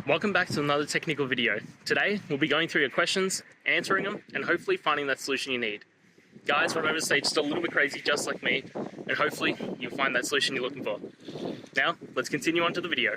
Welcome back to another technical video. Today, we'll be going through your questions, answering them, and hopefully finding that solution you need. Guys, remember to stay just a little bit crazy just like me, and hopefully you'll find that solution you're looking for. Now, let's continue on to the video.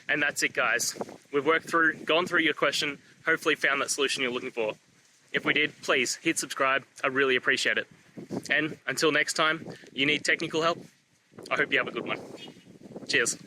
And that's it, guys. We've gone through your question, hopefully found that solution you're looking for. If we did, please hit subscribe. I really appreciate it. And until next time, you need technical help, I hope you have a good one. Cheers.